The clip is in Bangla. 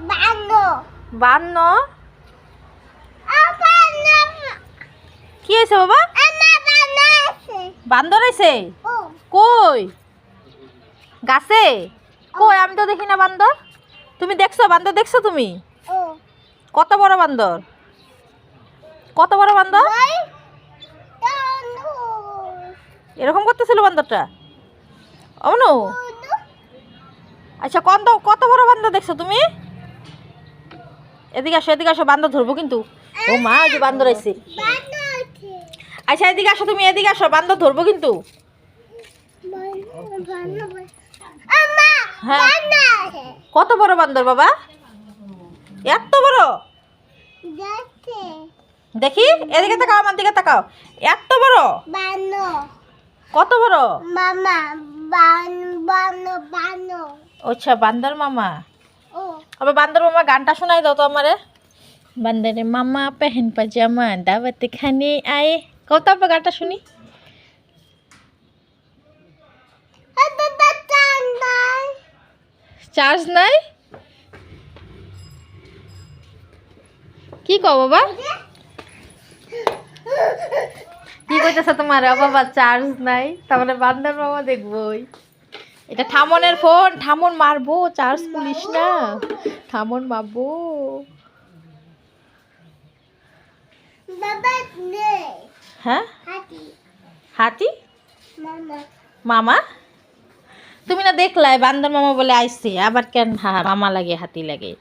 52 কি হয়েছে বাবা? বান্দর আছে কই? গাছে? কই আমি তো দেখি না বান্দর। তুমি দেখছো বান্দর? দেখছো তুমি? কত বড় বান্দর? কত বড় বান্দর? এরকম করতেছিল বান্দরটা? অনু আচ্ছা কত বড় বান্দর দেখছো তুমি? এদিকে আসো বান্দর ধরবো কিন্তু। ও মা ওই যে বান্দর আইছে। আচ্ছা এদিকে আসো, তুমি এদিকে আসো, বান্দর ধরবো কিন্তু। হ্যাঁ কত বড় বান্দর বাবা? এত বড়? দেখি এদিকে তাকাও, আমার দিকে তাকাও। এত বড়? কত বড়? আচ্ছা বান্দর মামা। আবার বান্দর মামা গানটা শোনাই দাও তো আমারে। বান্দরে মামা পেহেন পাজামা দাওয়াত খানে আয়ে, কত আপনার গানটা শুনি। চার্জ নাই? কি কও বাবা? কি কইতেছ তোমার? বাবা চার্জ নাই, তার মানে বান্দর মামা দেখবই। এটা ঠামনের ফোন, ঠামন মারবো, চার্জ পুলিশ না, ঠামন মারবো। হ্যাঁ হাতি মামা? তুমি না দেখলাই বান্দর মামা বলে আইছে, আবার কেন মামা লাগে হাতি লাগে?